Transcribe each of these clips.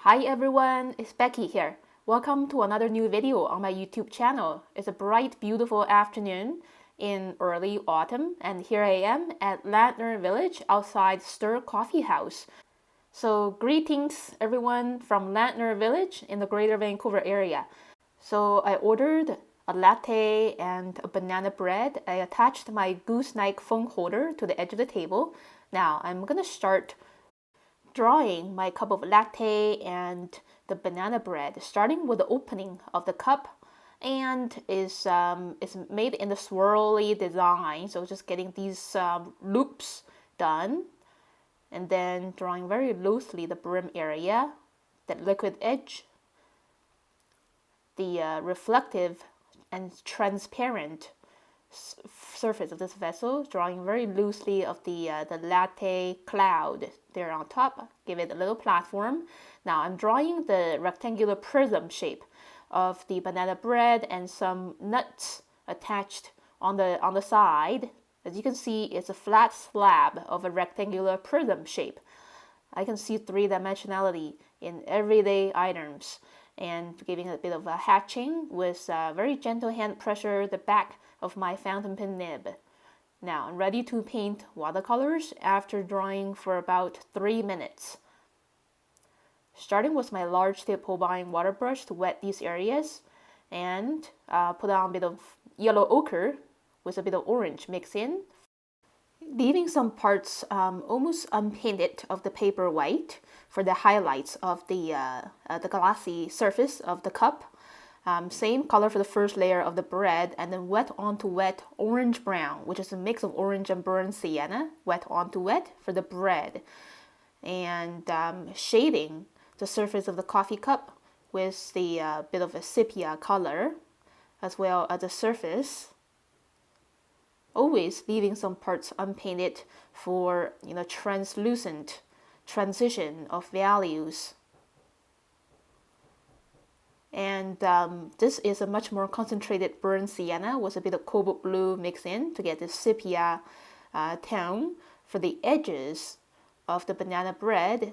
Hi everyone, it's Becky here. Welcome to another new video on my YouTube channel. It's a bright, beautiful afternoon in early autumn, and here I am at Ladner Village outside Stir Coffee House. So greetings everyone from Ladner Village in the Greater Vancouver area. So I ordered a latte and a banana bread. I attached my gooseneck phone holder to the edge of the table. Now I'm gonna start drawing my cup of latte and the banana bread, starting with the opening of the cup, and is made in the swirly design. So just getting these loops done, and then drawing very loosely the brim area, that liquid edge, the reflective and transparent surface of this vessel, drawing very loosely of the latte cloud there on top, give it a little platform. Now I'm drawing the rectangular prism shape of the banana bread and some nuts attached on the side. As you can see, it's a flat slab of a rectangular prism shape. I can see three-dimensionality in everyday items, and giving a bit of a hatching with very gentle hand pressure the back of my fountain pen nib. Now I'm ready to paint watercolors after drawing for about 3 minutes. Starting with my large tip Holbein Water Brush to wet these areas, and put on a bit of yellow ochre with a bit of orange mix in, leaving some parts almost unpainted of the paper white for the highlights of the glassy surface of the cup. Same color for the first layer of the bread, and then wet onto wet orange brown, which is a mix of orange and burnt sienna, wet onto wet for the bread. And shading the surface of the coffee cup with the bit of a sepia color, as well as the surface. Always leaving some parts unpainted for translucent transition of values. And this is a much more concentrated burnt sienna with a bit of cobalt blue mixed in to get this sepia tone for the edges of the banana bread.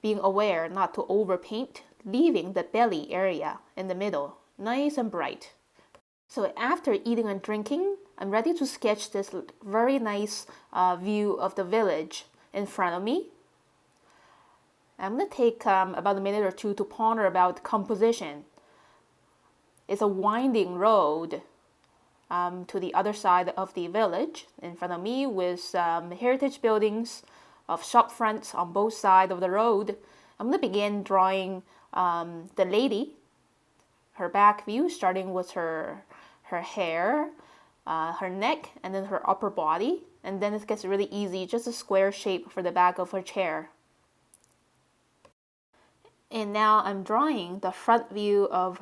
Being aware not to overpaint, leaving the belly area in the middle nice and bright. So after eating and drinking, I'm ready to sketch this very nice view of the village in front of me. I'm going to take about a minute or two to ponder about composition. It's a winding road to the other side of the village in front of me, with heritage buildings of shop fronts on both sides of the road. I'm going to begin drawing the lady, her back view, starting with her hair, her neck, and then her upper body. And then it gets really easy, just a square shape for the back of her chair. And now I'm drawing the front view of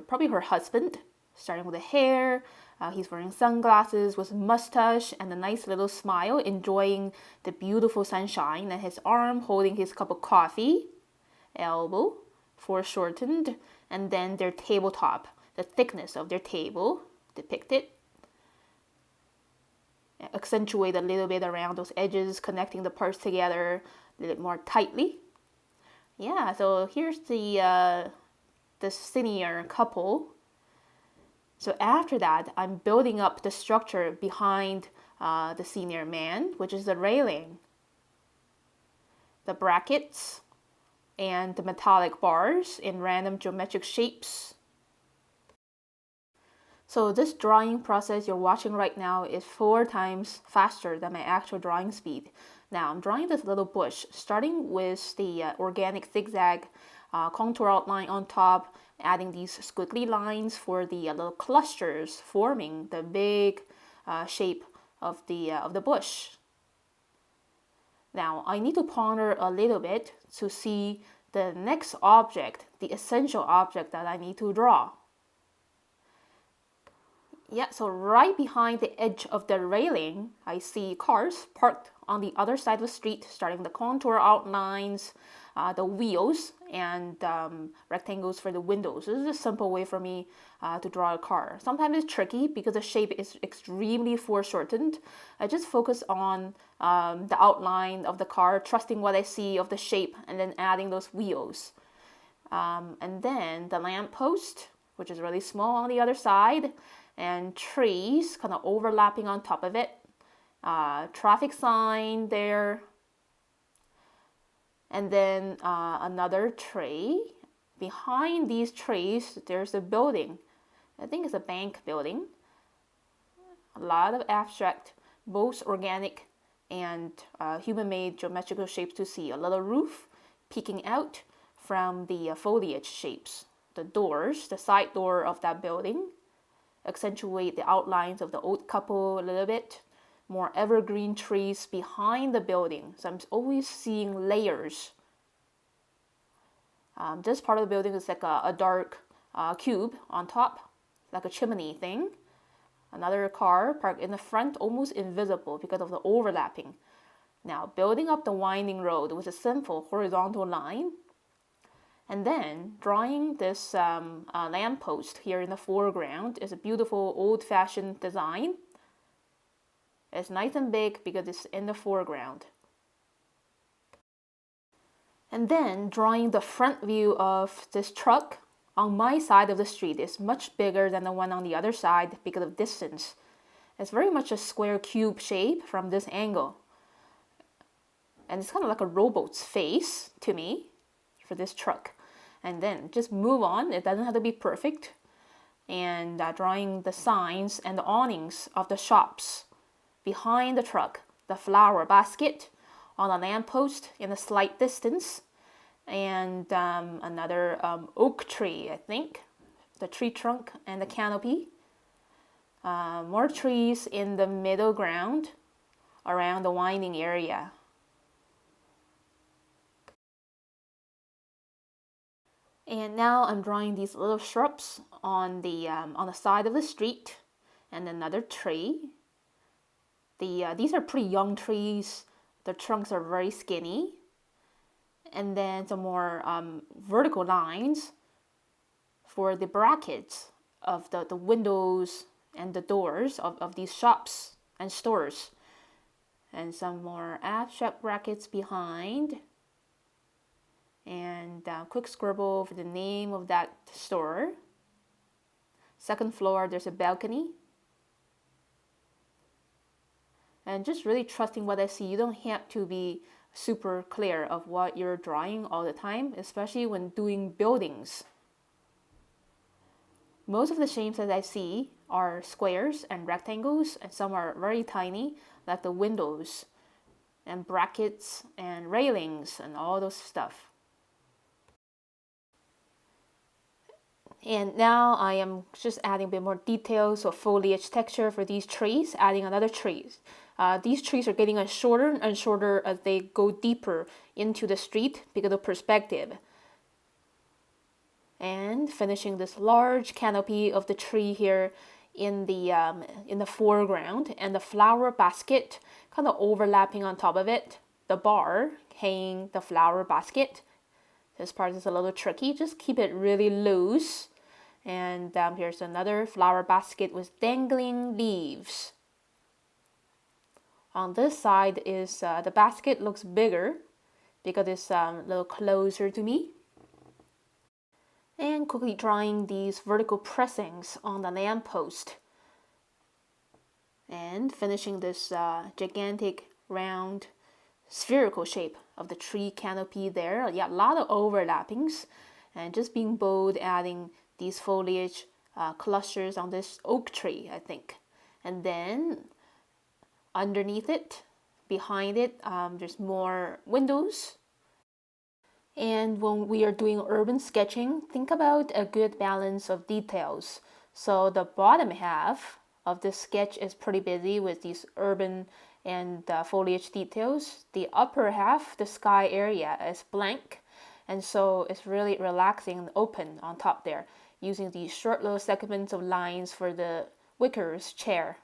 probably her husband, starting with the hair. He's wearing sunglasses with a mustache and a nice little smile, enjoying the beautiful sunshine, and his arm holding his cup of coffee, elbow foreshortened, and then their tabletop, the thickness of their table depicted. Accentuate a little bit around those edges, connecting the parts together a little bit more tightly. Yeah, so here's the senior couple. So after that, I'm building up the structure behind the senior man, which is the railing, the brackets, and the metallic bars in random geometric shapes. So this drawing process you're watching right now is 4 times faster than my actual drawing speed. Now I'm drawing this little bush, starting with the organic zigzag contour outline on top, adding these squiggly lines for the little clusters forming the big shape of the bush. Now I need to ponder a little bit to see the next object, the essential object that I need to draw. Yeah, so right behind the edge of the railing, I see cars parked on the other side of the street, starting the contour outlines, the wheels and rectangles for the windows. This is a simple way for me to draw a car. Sometimes it's tricky because the shape is extremely foreshortened. I just focus on the outline of the car, trusting what I see of the shape, and then adding those wheels. And then the lamppost, which is really small on the other side, and trees kind of overlapping on top of it. Traffic sign there. And then another tree. Behind these trees, there's a building. I think it's a bank building. A lot of abstract, both organic and human-made geometrical shapes to see. A little roof peeking out from the foliage shapes. The doors, the side door of that building, accentuate the outlines of the old couple a little bit. More evergreen trees behind the building. So I'm always seeing layers. This part of the building is like a dark cube on top, like a chimney thing. Another car parked in the front, almost invisible because of the overlapping. Now, building up the winding road with a simple horizontal line. And then drawing this lamppost here in the foreground is a beautiful old-fashioned design. It's nice and big because it's in the foreground. And then drawing the front view of this truck on my side of the street is much bigger than the one on the other side because of distance. It's very much a square cube shape from this angle. And it's kind of like a robot's face to me for this truck. And then just move on. It doesn't have to be perfect. And drawing the signs and the awnings of the shops behind the truck, the flower basket on a lamppost in a slight distance, and another oak tree, I think, the tree trunk and the canopy. More trees in the middle ground around the winding area. And now I'm drawing these little shrubs on the side of the street, and another tree. These are pretty young trees. The trunks are very skinny. And then some more vertical lines for the brackets of the windows and the doors of these shops and stores. And some more abstract brackets behind. And quick scribble for the name of that store. Second floor, there's a balcony. And just really trusting what I see. You don't have to be super clear of what you're drawing all the time, especially when doing buildings. Most of the shapes that I see are squares and rectangles, and some are very tiny, like the windows and brackets and railings and all those stuff. And now I am just adding a bit more details of foliage texture for these trees, adding another tree. These trees are getting shorter and shorter as they go deeper into the street because of perspective. And finishing this large canopy of the tree here in the foreground, and the flower basket kind of overlapping on top of it. The bar hanging the flower basket. This part is a little tricky. Just keep it really loose. And here's another flower basket with dangling leaves. On this side is the basket looks bigger because it's a little closer to me. And quickly drawing these vertical pressings on the lamppost. And finishing this gigantic round spherical shape of the tree canopy there. Yeah, a lot of overlappings. And just being bold, adding these foliage clusters on this oak tree, I think. And then underneath it, behind it, there's more windows. And when we are doing urban sketching, think about a good balance of details. So the bottom half of this sketch is pretty busy with these urban and foliage details. The upper half, the sky area, is blank. And so it's really relaxing and open on top there, using these short little segments of lines for the wicker's chair.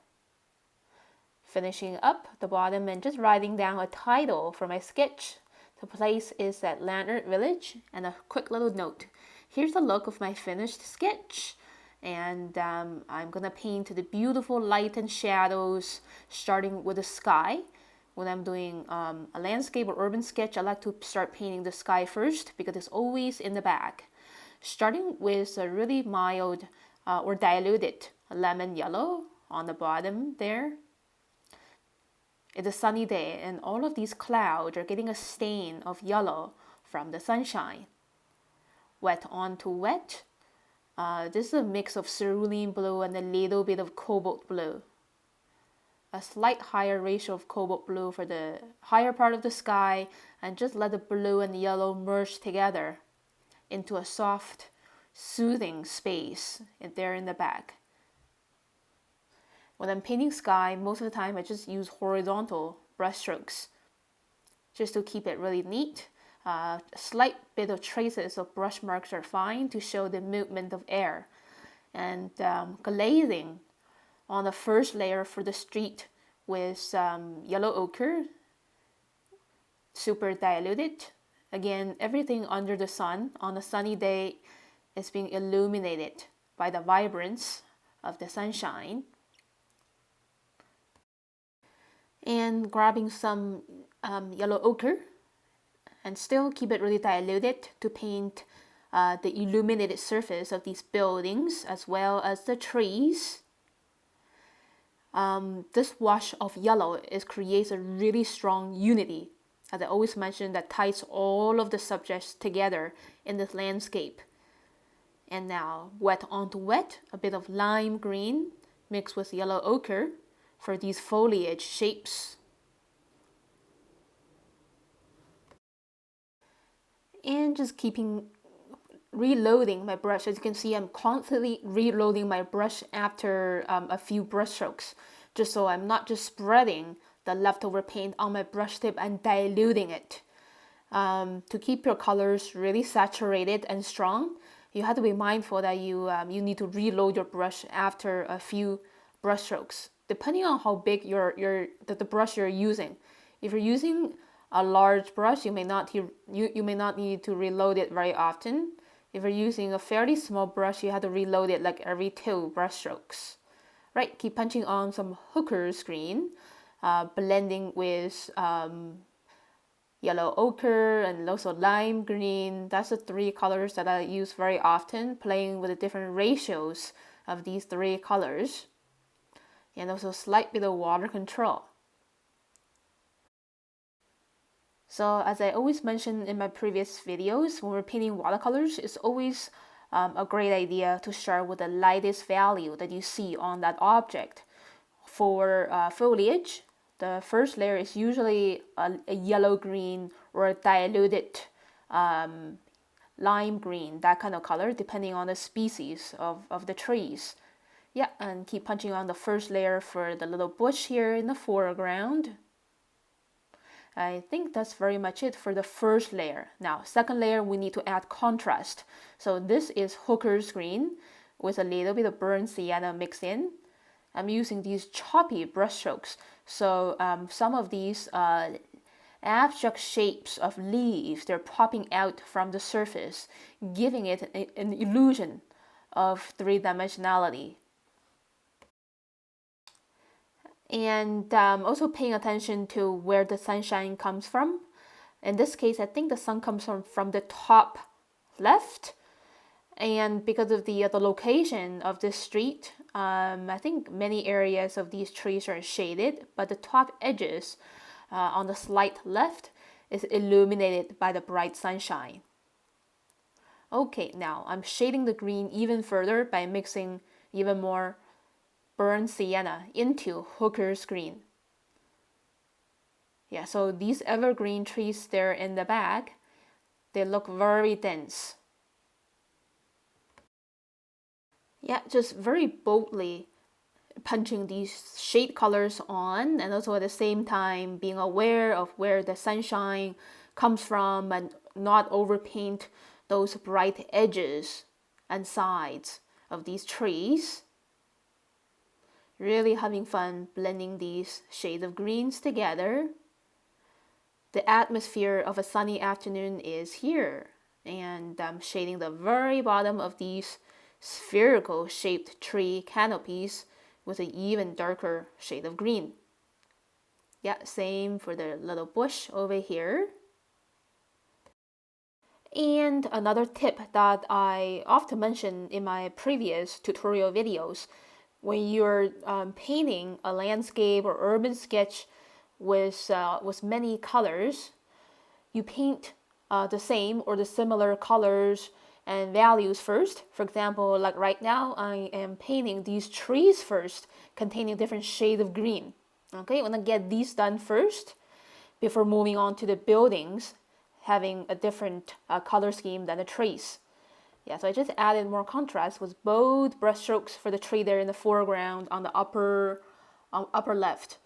Finishing up the bottom and just writing down a title for my sketch. The place is at Ladner Village. And a quick little note. Here's the look of my finished sketch. And I'm gonna paint the beautiful light and shadows starting with the sky. When I'm doing a landscape or urban sketch, I like to start painting the sky first because it's always in the back. Starting with a really mild or diluted lemon yellow on the bottom there. It's a sunny day and all of these clouds are getting a stain of yellow from the sunshine. Wet onto wet. This is a mix of cerulean blue and a little bit of cobalt blue. A slight higher ratio of cobalt blue for the higher part of the sky, and just let the blue and yellow merge together into a soft, soothing space there in the back. When I'm painting sky, most of the time I just use horizontal brush strokes just to keep it really neat. A slight bit of traces of brush marks are fine to show the movement of air. And glazing on the first layer for the street with yellow ochre, super diluted. Again, everything under the sun on a sunny day is being illuminated by the vibrance of the sunshine. And grabbing some yellow ochre and still keep it really diluted to paint the illuminated surface of these buildings as well as the trees. This wash of yellow creates a really strong unity, as I always mention, that ties all of the subjects together in this landscape. And now wet onto wet, a bit of lime green mixed with yellow ochre for these foliage shapes. And just keeping reloading my brush. As you can see, I'm constantly reloading my brush after a few brush strokes, just so I'm not just spreading the leftover paint on my brush tip and diluting it. To keep your colors really saturated and strong, you have to be mindful that you need to reload your brush after a few brush strokes, depending on how big the brush you're using. If you're using a large brush, you may not need to reload it very often. If you're using a fairly small brush, you have to reload it like every 2 brush strokes. Right, keep punching on some hooker's green, blending with yellow ochre and also lime green. That's the 3 colors that I use very often, playing with the different ratios of these 3 colors. And also a slight bit of water control. So as I always mentioned in my previous videos, when we're painting watercolors, it's always a great idea to start with the lightest value that you see on that object. For foliage, the first layer is usually a yellow-green or a diluted lime green, that kind of color, depending on the species of the trees. Yeah, and keep punching on the first layer for the little bush here in the foreground. I think that's very much it for the first layer. Now, second layer, we need to add contrast. So this is hooker's green with a little bit of burnt sienna mixed in. I'm using these choppy brush strokes. So some of these abstract shapes of leaves, they're popping out from the surface, giving it an illusion of 3-dimensionality. And also paying attention to where the sunshine comes from. In this case, I think the sun comes from the top left. And because of the location of this street, I think many areas of these trees are shaded, but the top edges on the slight left is illuminated by the bright sunshine. Okay, now I'm shading the green even further by mixing even more burnt sienna into hooker's green. Yeah, so these evergreen trees there in the back, they look very dense. Yeah, just very boldly punching these shade colors on, and also at the same time being aware of where the sunshine comes from and not overpaint those bright edges and sides of these trees. Really having fun blending these shades of greens together. The atmosphere of a sunny afternoon is here, and I'm shading the very bottom of these spherical shaped tree canopies with an even darker shade of green. Yeah, same for the little bush over here. And another tip that I often mention in my previous tutorial videos, when you're painting a landscape or urban sketch with many colors, you paint the same or the similar colors and values first. For example, like right now, I am painting these trees first, containing different shades of green. Okay, I want to get these done first before moving on to the buildings, having a different color scheme than the trees. Yeah, so I just added more contrast with both brush strokes for the tree there in the foreground on the upper left.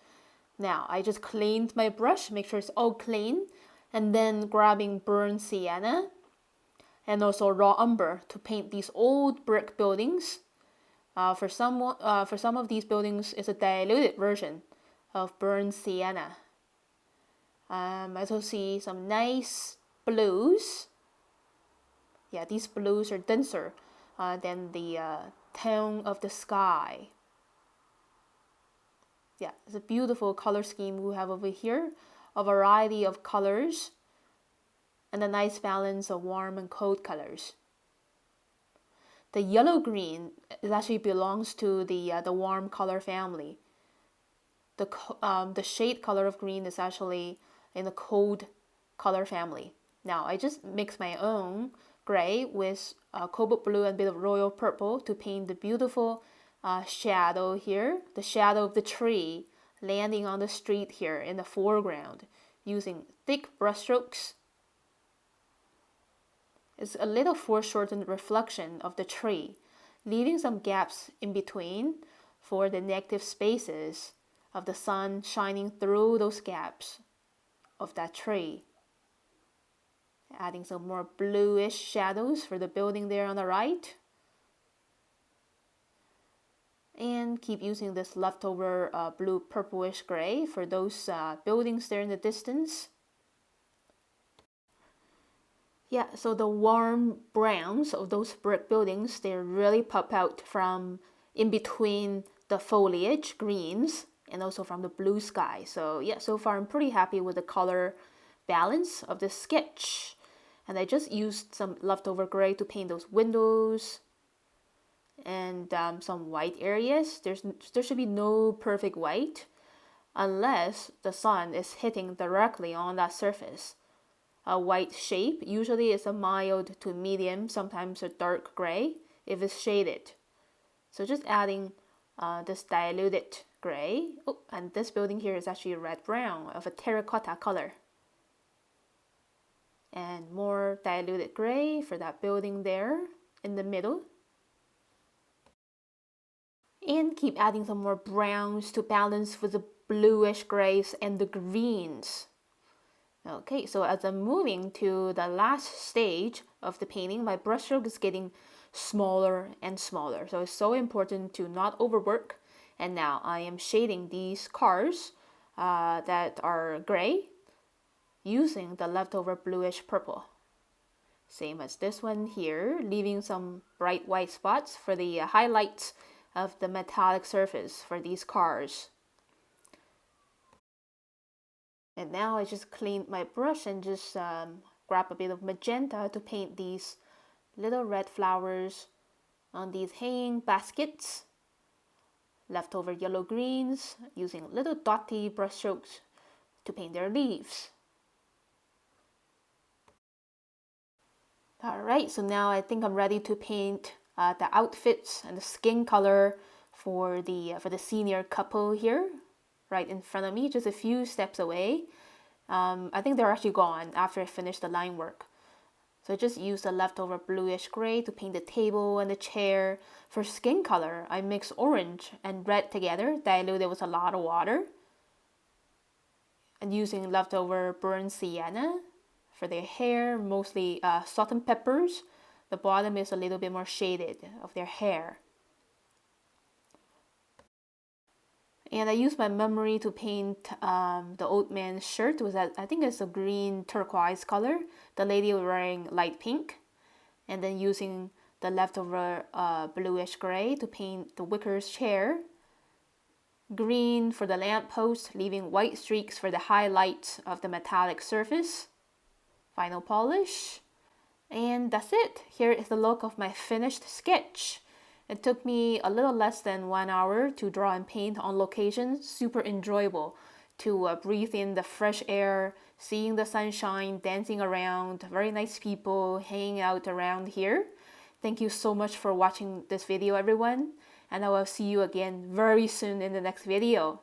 Now I just cleaned my brush, make sure it's all clean, and then grabbing burnt sienna and also raw umber to paint these old brick buildings. For some of these buildings, it's a diluted version of burnt sienna. I also see some nice blues. Yeah, these blues are denser than the tone of the sky. Yeah, it's a beautiful color scheme we have over here, a variety of colors, and a nice balance of warm and cold colors. The yellow-green actually belongs to the warm color family. The shade color of green is actually in the cold color family. Now I just mix my own gray with cobalt blue and a bit of royal purple to paint the beautiful shadow here, the shadow of the tree landing on the street here in the foreground, using thick brushstrokes. It's a little foreshortened reflection of the tree, leaving some gaps in between for the negative spaces of the sun shining through those gaps of that tree. Adding some more bluish shadows for the building there on the right. And keep using this leftover blue purplish gray for those buildings there in the distance. Yeah, so the warm browns of those brick buildings, they really pop out from in between the foliage greens and also from the blue sky. So yeah, so far I'm pretty happy with the color balance of this sketch. And I just used some leftover gray to paint those windows and some white areas. There should be no perfect white unless the sun is hitting directly on that surface. A white shape usually is a mild to medium, sometimes a dark gray if it's shaded. So just adding this diluted gray. Oh, and this building here is actually red-brown of a terracotta color. And more diluted gray for that building there in the middle. And keep adding some more browns to balance with the bluish grays and the greens. Okay, so as I'm moving to the last stage of the painting, my brushstroke is getting smaller and smaller. So it's so important to not overwork. And now I am shading these cars that are gray using the leftover bluish purple. Same as this one here, leaving some bright white spots for the highlights of the metallic surface for these cars. And now I just cleaned my brush and just grab a bit of magenta to paint these little red flowers on these hanging baskets. Leftover yellow greens, using little dotty brush strokes to paint their leaves. Alright, so now I think I'm ready to paint the outfits and the skin color for the senior couple here, right in front of me, just a few steps away. I think they're actually gone after I finished the line work. So I just used the leftover bluish gray to paint the table and the chair. For skin color, I mixed orange and red together, diluted with a lot of water. And using leftover burnt sienna. For their hair, mostly salt and peppers. The bottom is a little bit more shaded of their hair. And I used my memory to paint the old man's shirt. Was that, I think it's a green turquoise color. The lady was wearing light pink. And then using the leftover bluish gray to paint the Wicker's chair. Green for the lamppost, leaving white streaks for the highlight of the metallic surface. Final polish. And that's it. Here is the look of my finished sketch. It took me a little less than 1 hour to draw and paint on location. Super enjoyable to breathe in the fresh air, seeing the sunshine, dancing around, very nice people hanging out around here. Thank you so much for watching this video, everyone, and I will see you again very soon in the next video.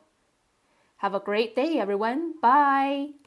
Have a great day, everyone. Bye!